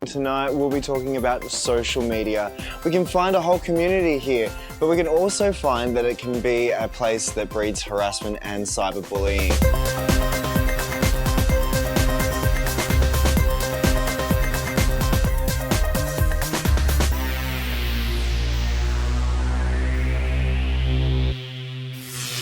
Tonight we'll be talking about social media. We can find a whole community here, but we can also find that it can be a place that breeds harassment and cyberbullying.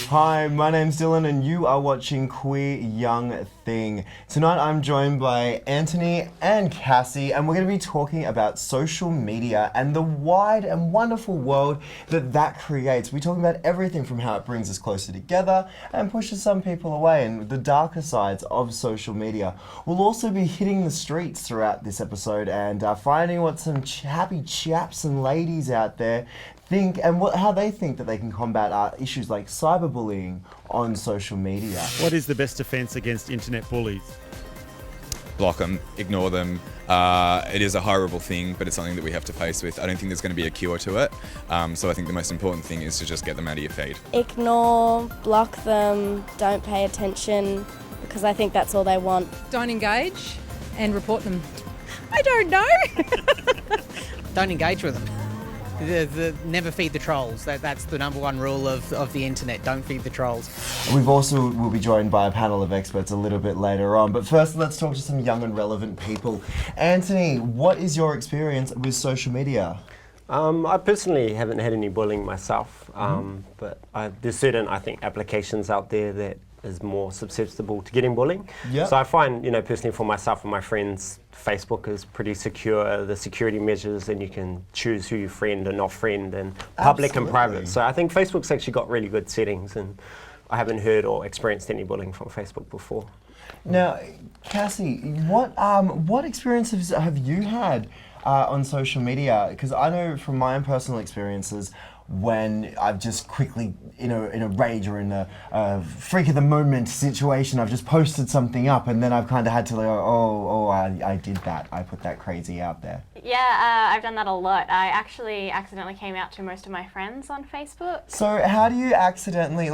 Hi, my name's Dylan and you are watching Queer Young Thing. Tonight I'm joined by Anthony and Kassy and we're going to be talking about social media and the wide and wonderful world that creates. We're talking about everything from how it brings us closer together and pushes some people away and the darker sides of social media. We'll also be hitting the streets throughout this episode and finding what some happy chaps and ladies out there think and how they think that they can combat issues like cyberbullying on social media. What is the best defense against internet bullies? Block them, ignore them. It is a horrible thing, but it's something that we have to face with. I don't think there's going to be a cure to it. So I think the most important thing is to just get them out of your feed. Ignore, block them, don't pay attention, because I think that's all they want. Don't engage and report them. I don't know. Don't engage with them. Never feed the trolls. That's the number one rule of the internet. Don't feed the trolls. We'll be joined by a panel of experts a little bit later on. But first, let's talk to some young and relevant people. Anthony, what is your experience with social media? I personally haven't had any bullying myself, but there's certain, I think, applications out there that is more susceptible to getting bullying. Yep. So I find, personally for myself and my friends, Facebook is pretty secure, the security measures, and you can choose who you friend and not friend, and public and private. So I think Facebook's actually got really good settings, and I haven't heard or experienced any bullying from Facebook before. Now, Kassy, what experiences have you had on social media? Because I know from my own personal experiences, when I've just quickly, in a rage or in a freak of the moment situation, I've just posted something up and then I've kind of had to go, I did that. I put that crazy out there. Yeah, I've done that a lot. I actually accidentally came out to most of my friends on Facebook. So how do you accidentally,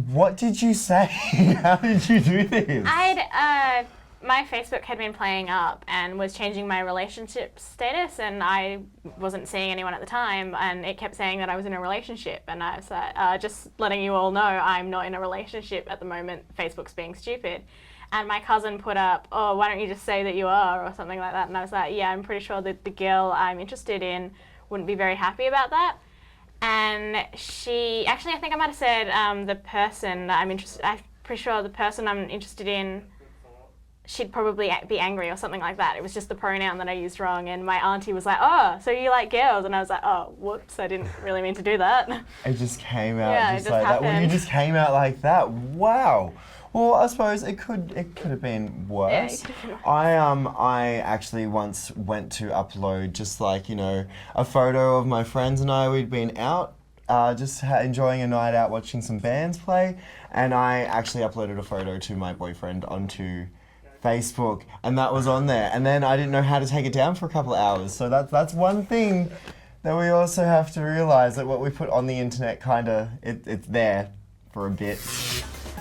what did you say? How did you do this? My Facebook had been playing up and was changing my relationship status, and I wasn't seeing anyone at the time, and it kept saying that I was in a relationship, and I was like, just letting you all know I'm not in a relationship at the moment, Facebook's being stupid. And my cousin put up, oh, why don't you just say that you are, or something like that, and I was like, yeah, I'm pretty sure that the girl I'm interested in wouldn't be very happy about that. And I think I might have said the person that I'm pretty sure the person I'm interested in, she'd probably be angry or something like that. It was just the pronoun that I used wrong, and my auntie was like, oh, so you like girls? And I was like, oh, whoops, I didn't really mean to do that. It just came out just like happened. that. Well, you just came out like that. Wow. Well, I suppose it could have been worse. Yeah, it could have been worse. I actually once went to upload just a photo of my friends and I. We'd been out, just enjoying a night out, watching some bands play, and I actually uploaded a photo to my boyfriend onto Facebook, and that was on there, and then I didn't know how to take it down for a couple of hours. So that's one thing that we also have to realise, that what we put on the internet it's there for a bit.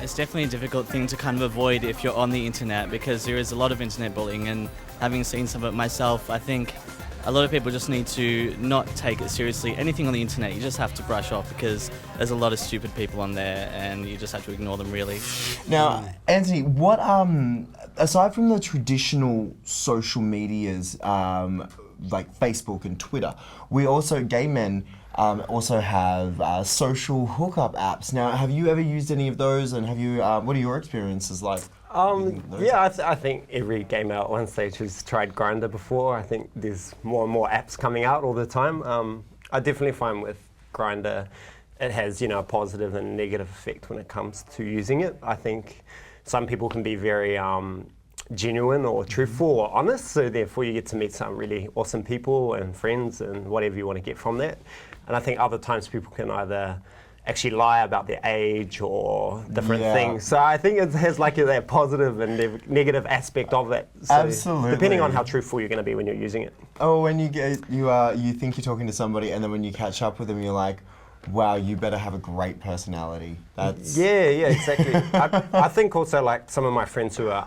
It's definitely a difficult thing to kind of avoid if you're on the internet, because there is a lot of internet bullying, and having seen some of it myself, I think a lot of people just need to not take it seriously. Anything on the internet, you just have to brush off, because there's a lot of stupid people on there and you just have to ignore them, really. Now, Anthony, what aside from the traditional social medias like Facebook and Twitter, gay men also have social hookup apps. Now, have you ever used any of those, and what are your experiences like? I think every gay male at one stage has tried Grindr before. I think there's more and more apps coming out all the time. I definitely find with Grindr, it has a positive and negative effect when it comes to using it. I think some people can be very genuine or truthful or honest, so therefore you get to meet some really awesome people and friends and whatever you want to get from that. And I think other times people can either actually lie about their age or different things. So I think it has that positive and negative aspect of it. So absolutely. Depending on how truthful you're going to be when you're using it. Oh, when you think you're talking to somebody, and then when you catch up with them, you're like, wow, you better have a great personality. That's yeah, exactly. I think also some of my friends who are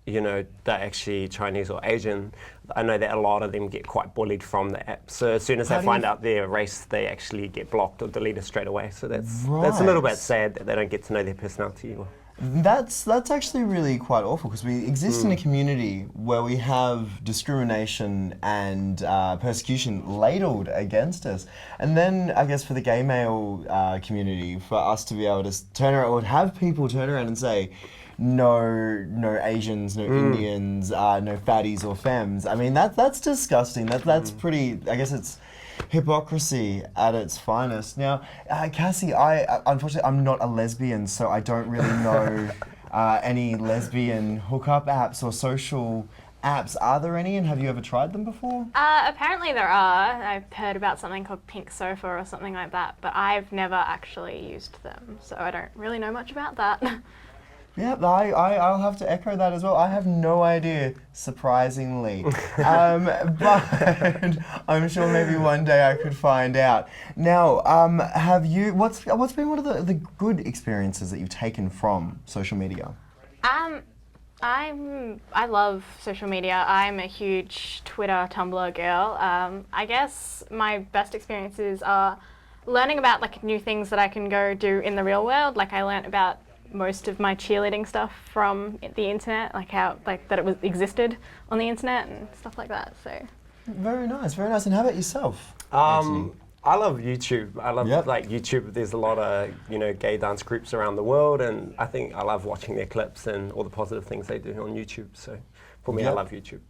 you know, they're actually Chinese or Asian, I know that a lot of them get quite bullied from the app. So as soon as they find out their race, they actually get blocked or deleted straight away. So that's a little bit sad that they don't get to know their personality. That's actually really quite awful, because we exist in a community where we have discrimination and persecution ladled against us, and then I guess for the gay male community, for us to be able to turn around, or have people turn around and say, no Asians, no Indians, no fatties or femmes. I mean, that's disgusting. That's pretty. I guess it's hypocrisy at its finest. Now, Kassy, unfortunately I'm not a lesbian, so I don't really know any lesbian hookup apps or social apps. Are there any, and have you ever tried them before? Apparently there are. I've heard about something called Pink Sofa or something like that, but I've never actually used them, so I don't really know much about that. Yeah, I'll have to echo that as well. I have no idea, surprisingly. But I'm sure maybe one day I could find out. Now, have you, what's been one of the good experiences that you've taken from social media? I love social media. I'm a huge Twitter, Tumblr girl. I guess my best experiences are learning about like new things that I can go do in the real world. Like I learnt about most of my cheerleading stuff from the internet, like how that it existed on the internet and stuff like that. So very nice, very nice. And how about yourself? I love YouTube. I love like YouTube. There's a lot of gay dance groups around the world, and I think I love watching their clips and all the positive things they do on YouTube. So for me, I love YouTube.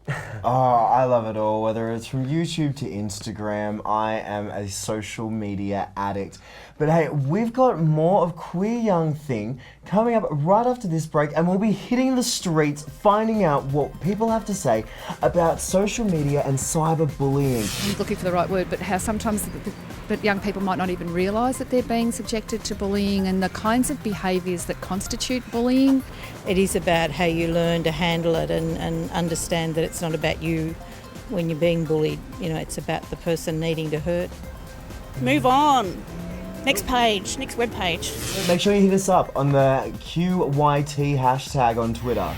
Oh, I love it all. Whether it's from YouTube to Instagram, I am a social media addict. But hey, we've got more of Queer Young Thing coming up right after this break, and we'll be hitting the streets, finding out what people have to say about social media and cyberbullying. I'm looking for the right word, but how sometimes but young people might not even realise that they're being subjected to bullying and the kinds of behaviours that constitute bullying. It is about how you learn to handle it and understand that it's not about you when you're being bullied. It's about the person needing to hurt. Move on. Next page, next web page. Make sure you hit us up on the QYT hashtag on Twitter.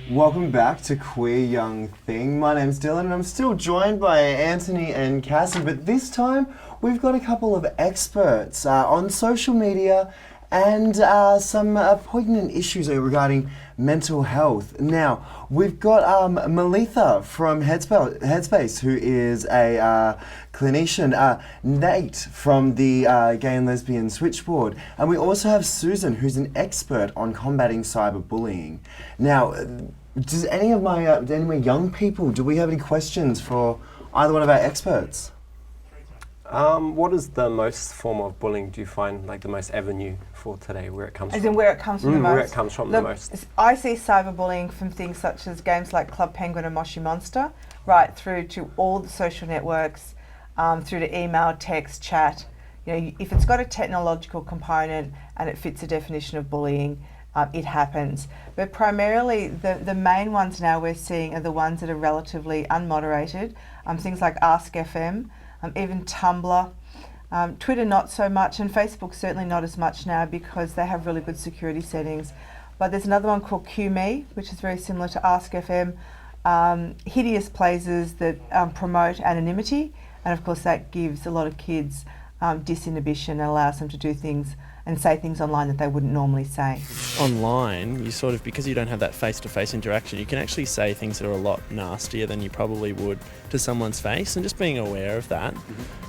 Welcome back to Queer Young Thing. My name's Dylan and I'm still joined by Anthony and Kassy, but this time we've got a couple of experts on social media and some poignant issues regarding mental health. Now, we've got Malitha from Headspace, who is a clinician, Nate from the Gay and Lesbian Switchboard, and we also have Susan, who's an expert on combating cyberbullying. Now, does any of my young people, do we have any questions for either one of our experts? What is the most form of bullying do you find, like the most avenue for today, where it comes from? As in where it comes from the most? Where it comes from the most. I see cyberbullying from things such as games like Club Penguin and Moshi Monster, right through to all the social networks, through to email, text, chat. If it's got a technological component and it fits a definition of bullying, it happens. But primarily, the main ones now we're seeing are the ones that are relatively unmoderated, things like Ask FM, even Tumblr, Twitter not so much, and Facebook certainly not as much now because they have really good security settings. But there's another one called QMe, which is very similar to Ask FM, hideous places that promote anonymity, and of course that gives a lot of kids disinhibition and allows them to do things and say things online that they wouldn't normally say. Online, you sort of, because you don't have that face-to-face interaction, you can actually say things that are a lot nastier than you probably would to someone's face, and just being aware of that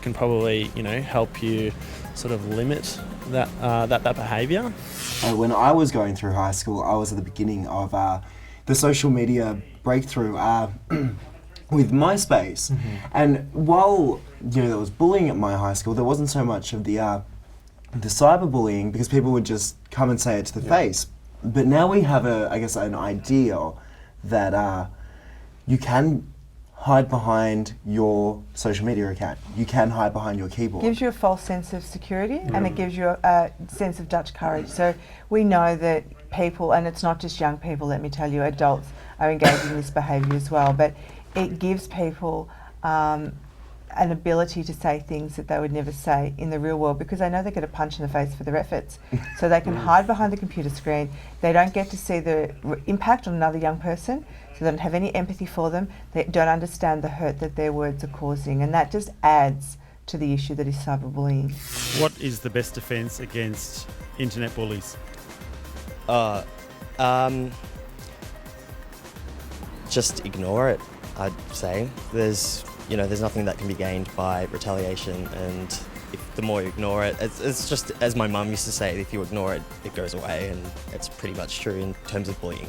can probably, help you sort of limit that behaviour. When I was going through high school, I was at the beginning of the social media breakthrough with MySpace, and while there was bullying at my high school, there wasn't so much of the cyberbullying because people would just come and say it to the face. But now we have an idea that you can hide behind your social media account. You can hide behind your keyboard. It gives you a false sense of security and it gives you a sense of Dutch courage. So we know that people, and it's not just young people, let me tell you, adults are engaging in this behaviour as well, but it gives people an ability to say things that they would never say in the real world because they know they get a punch in the face for their efforts. So they can hide behind the computer screen. They don't get to see the impact on another young person, so they don't have any empathy for them. They don't understand the hurt that their words are causing, and that just adds to the issue that is cyberbullying. What is the best defence against internet bullies? Just ignore it, I'd say. There's nothing that can be gained by retaliation, and if the more you ignore it, it's just, as my mum used to say, if you ignore it, it goes away, and it's pretty much true in terms of bullying.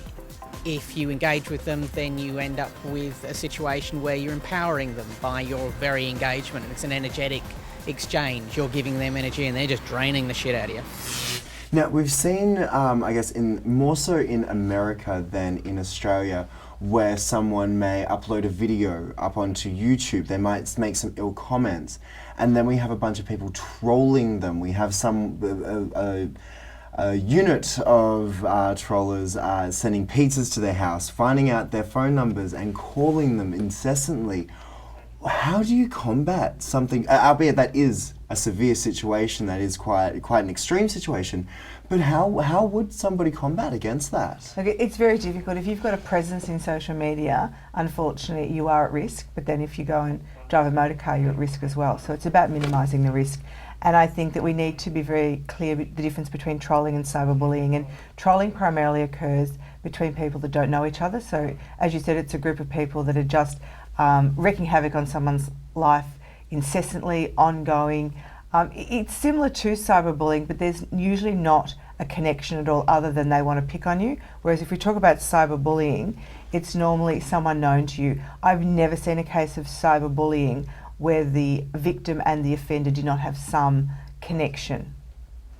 If you engage with them, then you end up with a situation where you're empowering them by your very engagement. It's an energetic exchange. You're giving them energy and they're just draining the shit out of you. Now, we've seen, I guess, more so in America than in Australia, where someone may upload a video up onto YouTube. They might make some ill comments, and then we have a bunch of people trolling them. We have a unit of trollers sending pizzas to their house, finding out their phone numbers and calling them incessantly. How do you combat something, albeit that is a severe situation, that is quite an extreme situation, but how would somebody combat against that? Look, it's very difficult. If you've got a presence in social media, unfortunately you are at risk, but then if you go and drive a motor car, you're at risk as well. So it's about minimising the risk. And I think that we need to be very clear the difference between trolling and cyberbullying. And trolling primarily occurs between people that don't know each other. So as you said, it's a group of people that are just wreaking havoc on someone's life incessantly, ongoing. It's similar to cyberbullying, but there's usually not a connection at all other than they want to pick on you. Whereas if we talk about cyberbullying, it's normally someone known to you. I've never seen a case of cyberbullying where the victim and the offender do not have some connection.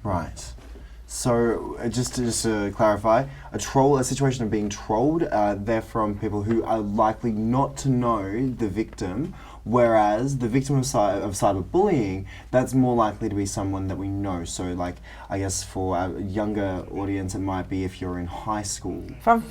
Right. So just to clarify, a situation of being trolled, they're from people who are likely not to know the victim, whereas the victim of cyberbullying, that's more likely to be someone that we know. So like, I guess for a younger audience, it might be if you're in high school. From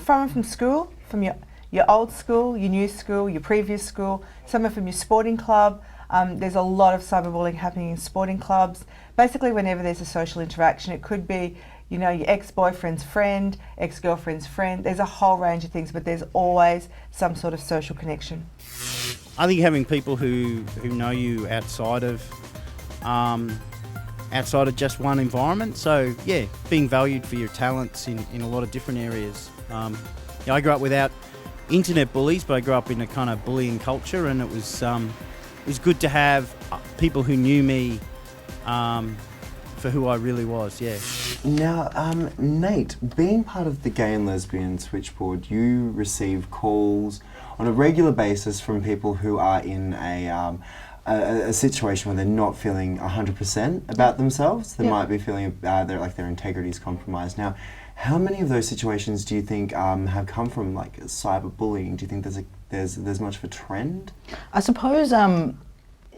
school, from your old school, your new school, your previous school, someone from your sporting club. There's a lot of cyberbullying happening in sporting clubs. Basically, whenever there's a social interaction, it could be, your ex-boyfriend's friend, ex-girlfriend's friend. There's a whole range of things, but there's always some sort of social connection. I think having people who know you outside of just one environment. So yeah, being valued for your talents in a lot of different areas. I grew up without internet bullies, but I grew up in a kind of bullying culture, and it was good to have people who knew me for who I really was, yeah. Now, Nate, being part of the Gay and Lesbian Switchboard, you receive calls on a regular basis from people who are in a situation where they're not feeling 100% about themselves. They might be feeling their integrity is compromised. Now, how many of those situations do you think have come from like cyberbullying? Do you think there's much of a trend? I suppose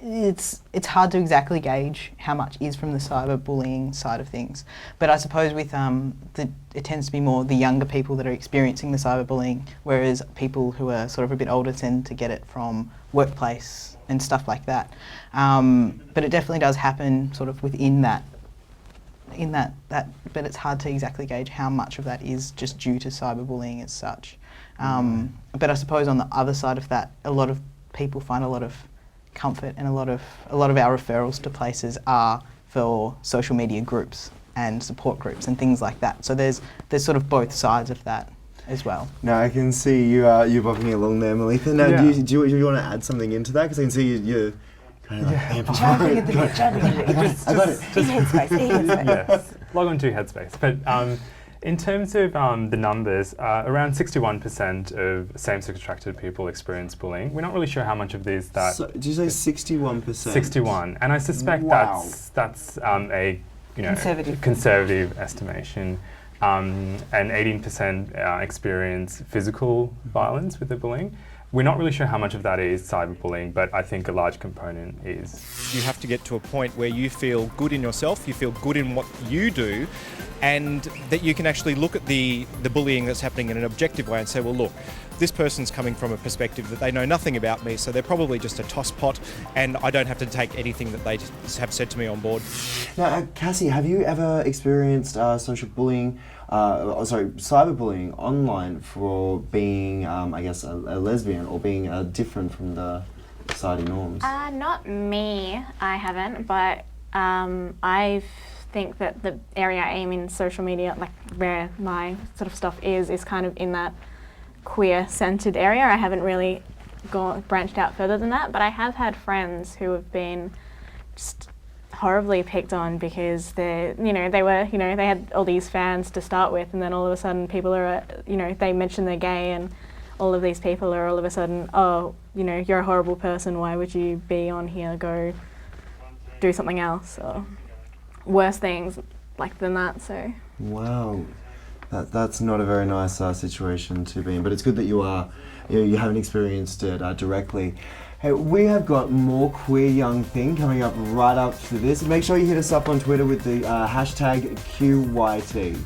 it's hard to exactly gauge how much is from the cyberbullying side of things, but I suppose with it tends to be more the younger people that are experiencing the cyberbullying, whereas people who are sort of a bit older tend to get it from workplace and stuff like that. But it definitely does happen sort of within that. But it's hard to exactly gauge how much of that is just due to cyberbullying as such. But I suppose on the other side of that, a lot of people find a lot of comfort, and a lot of our referrals to places are for social media groups and support groups and things like that. So there's sort of both sides of that as well. Now I can see you bopping along there, Malitha. Now do you want to add something into that? Because I can see you're kind of like Jumping at the bit. I got it. Headspace. Yes, log on to Headspace. But in terms of the numbers, around 61% of same-sex attracted people experience bullying. We're not really sure how much of these that. So, did you say 61%? 61, and I suspect that's a conservative estimation. And 18% experience physical violence with the bullying. We're not really sure how much of that is cyberbullying, but I think a large component is. You have to get to a point where you feel good in yourself, you feel good in what you do, and that you can actually look at the bullying that's happening in an objective way and say, well, look, this person's coming from a perspective that they know nothing about me, so they're probably just a tosspot, and I don't have to take anything that they have said to me on board. Now, Kassy, have you ever experienced social bullying, cyberbullying online for being, I guess, a lesbian or being different from the society norms? Not me, I haven't, but I think that the area I aim in social media, like where my sort of stuff is kind of in that queer-centered area. I haven't really branched out further than that, but I have had friends who have been just horribly picked on because they had all these fans to start with, and then all of a sudden people are, they mention they're gay, and all of these people are all of a sudden, oh, you're a horrible person, why would you be on here, go do something else, or worse things like than that, so. Wow. That's not a very nice situation to be in, but it's good that you haven't experienced it directly. Hey, we have got more Queer Young Thing coming up right after this. Make sure you hit us up on Twitter with the hashtag QYT.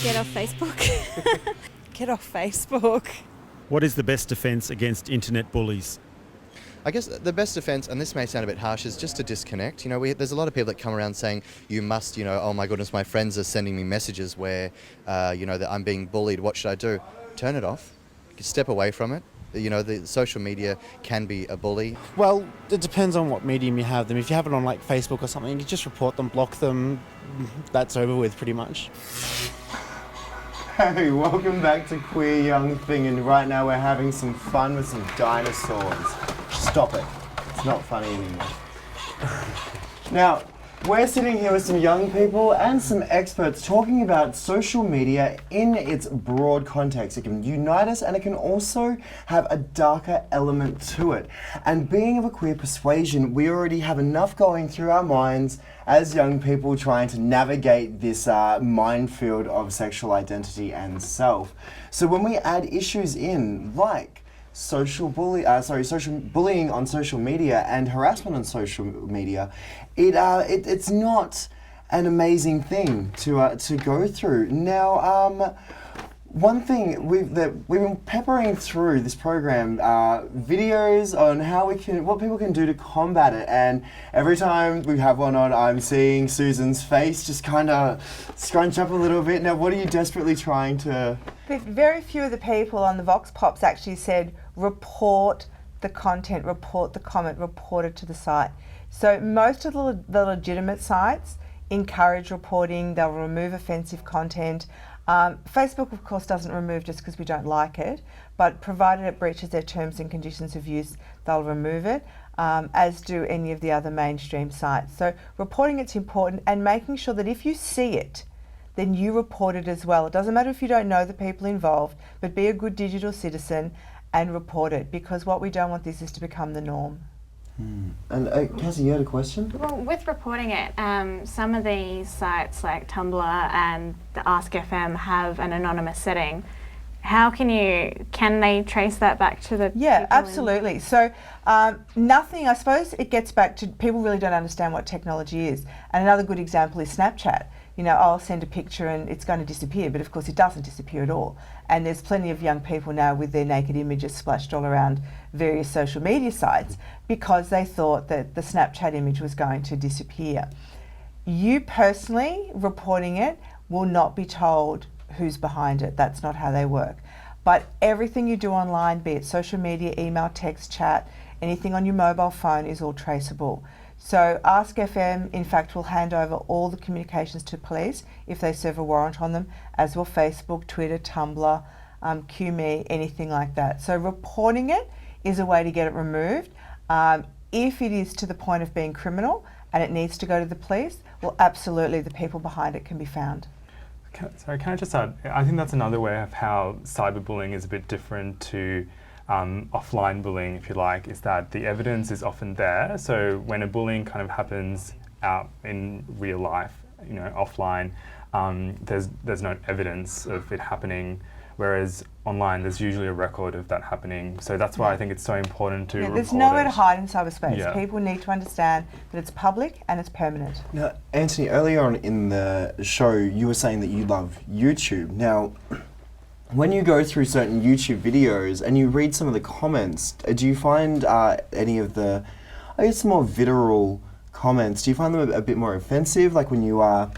Get off Facebook. Get off Facebook. What is the best defence against internet bullies? I guess the best defence, and this may sound a bit harsh, is just to disconnect. There's a lot of people that come around saying, you must, oh my goodness, my friends are sending me messages where, that I'm being bullied, what should I do? Turn it off. Step away from it. The social media can be a bully. Well, it depends on what medium you have them. If you have it on like Facebook or something, you can just report them, block them. That's over with pretty much. Hey, welcome back to Queer Young Thing, and right now we're having some fun with some dinosaurs. Stop it. It's not funny anymore. Now, we're sitting here with some young people and some experts talking about social media in its broad context. It can unite us, and it can also have a darker element to it. And being of a queer persuasion, we already have enough going through our minds as young people trying to navigate this minefield of sexual identity and self. So when we add issues in, like social bullying on social media and harassment on social media, it's not an amazing thing to go through. Now, one thing we've been peppering through this program videos on what people can do to combat it, and every time we have one on, I'm seeing Susan's face just kind of scrunch up a little bit. Now, what are you desperately trying to? Very few of the people on the Vox Pops actually said report the content, report the comment, report it to the site. So most of the legitimate sites encourage reporting. They'll remove offensive content. Facebook, of course, doesn't remove just because we don't like it, but provided it breaches their terms and conditions of use, they'll remove it, as do any of the other mainstream sites. So reporting it's important, and making sure that if you see it, then you report it as well. It doesn't matter if you don't know the people involved, but be a good digital citizen and report it, because what we don't want this is to become the norm. And Kassy, you had a question? Well, with reporting it, some of these sites like Tumblr and the Ask FM have an anonymous setting. How can they trace that back to the Yeah, absolutely. So nothing, I suppose it gets back to people really don't understand what technology is. And another good example is Snapchat. I'll send a picture and it's going to disappear, but of course it doesn't disappear at all. And there's plenty of young people now with their naked images splashed all around various social media sites because they thought that the Snapchat image was going to disappear. You personally reporting it will not be told who's behind it. That's not how they work. But everything you do online, be it social media, email, text, chat, anything on your mobile phone is all traceable. So Ask FM, in fact, will hand over all the communications to police if they serve a warrant on them, as will Facebook, Twitter, Tumblr, QMe, anything like that. So reporting it is a way to get it removed. If it is to the point of being criminal and it needs to go to the police, well, absolutely, the people behind it can be found. Sorry, can I just add? I think that's another way of how cyberbullying is a bit different to offline bullying, if you like, is that the evidence is often there. So when a bullying kind of happens out in real life, offline, there's no evidence of it happening whereas online there's usually a record of that happening. So that's why I think it's so important to There's report nowhere it. to hide in cyberspace. Yeah. People need to understand that it's public and it's permanent. Now, Anthony, earlier on in the show, you were saying that you love YouTube. Now, when you go through certain YouTube videos and you read some of the comments, do you find any of the, I guess, more vitriol comments, do you find them a bit more offensive? Like when you are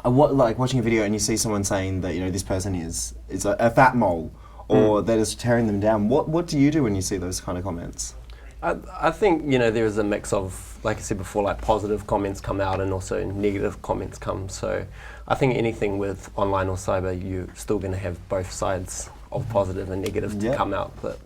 like watching a video and you see someone saying that, you know, this person is a fat mole, or they're just tearing them down. What do you do when you see those kind of comments? I think, you know, there is a mix of, like I said before, like positive comments come out and also negative comments come. So I think anything with online or cyber, you're still going to have both sides of positive and negative to come out. But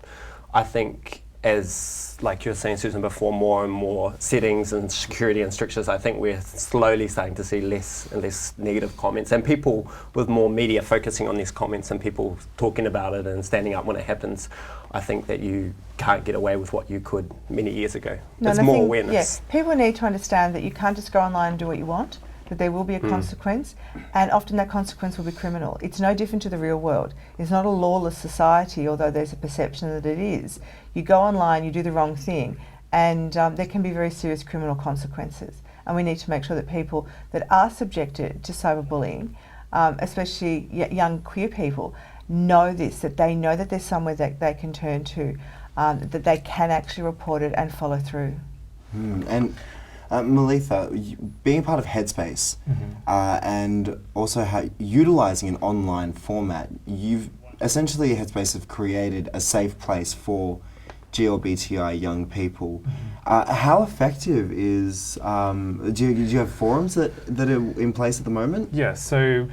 I think as, like you were saying, Susan, before, more and more settings and security and strictures, I think we're slowly starting to see less and less negative comments, and people with more media focusing on these comments and people talking about it and standing up when it happens. I think that you can't get away with what you could many years ago. There's more awareness. Yes, people need to understand that you can't just go online and do what you want, that there will be a consequence, and often that consequence will be criminal. It's no different to the real world. It's not a lawless society, although there's a perception that it is. You go online, you do the wrong thing, and there can be very serious criminal consequences. And we need to make sure that people that are subjected to cyberbullying, especially young queer people, know this, that they know that there's somewhere that they can turn to, that they can actually report it and follow through. And Malitha, being part of Headspace and also utilising an online format, you've essentially, Headspace have created a safe place for GLBTI young people. How effective is, do you have forums that are in place at the moment? Yeah, so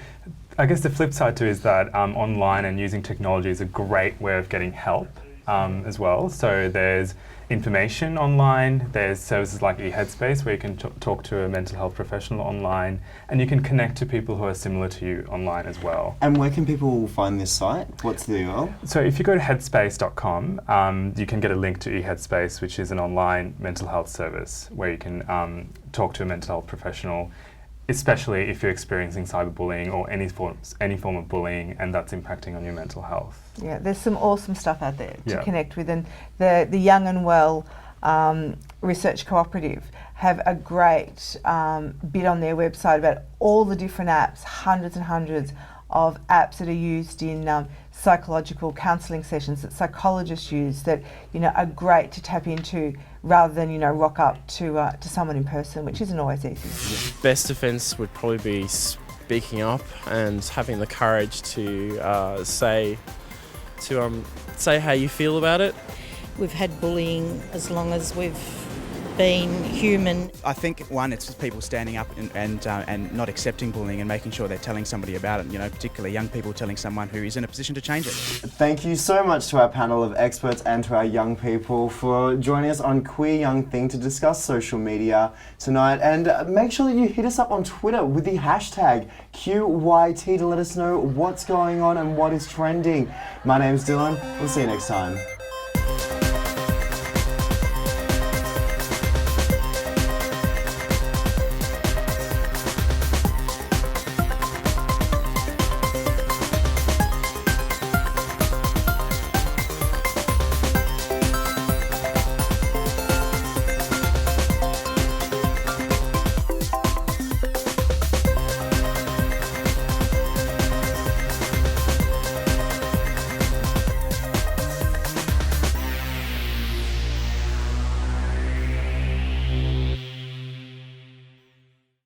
I guess the flip side too is that online and using technology is a great way of getting help as well. So there's information online, there's services like Headspace where you can talk to a mental health professional online, and you can connect to people who are similar to you online as well. And where can people find this site? What's the URL? So if you go to headspace.com, you can get a link to Headspace, which is an online mental health service where you can talk to a mental health professional, especially if you're experiencing cyberbullying or any form of bullying and that's impacting on your mental health. Yeah, there's some awesome stuff out there to connect with, and the Young and Well Research Cooperative have a great bit on their website about all the different apps, hundreds and hundreds of apps that are used in psychological counselling sessions that psychologists use that, you know, are great to tap into rather than, you know, rock up to someone in person, which isn't always easy. Best defence would probably be speaking up and having the courage to say how you feel about it. We've had bullying as long as we've been human. I think one, it's people standing up and not accepting bullying and making sure they're telling somebody about it. You know, particularly young people telling someone who is in a position to change it. Thank you so much to our panel of experts and to our young people for joining us on Queer Young Thing to discuss social media tonight. And make sure that you hit us up on Twitter with the hashtag QYT to let us know what's going on and what is trending. My name's Dylan. We'll see you next time.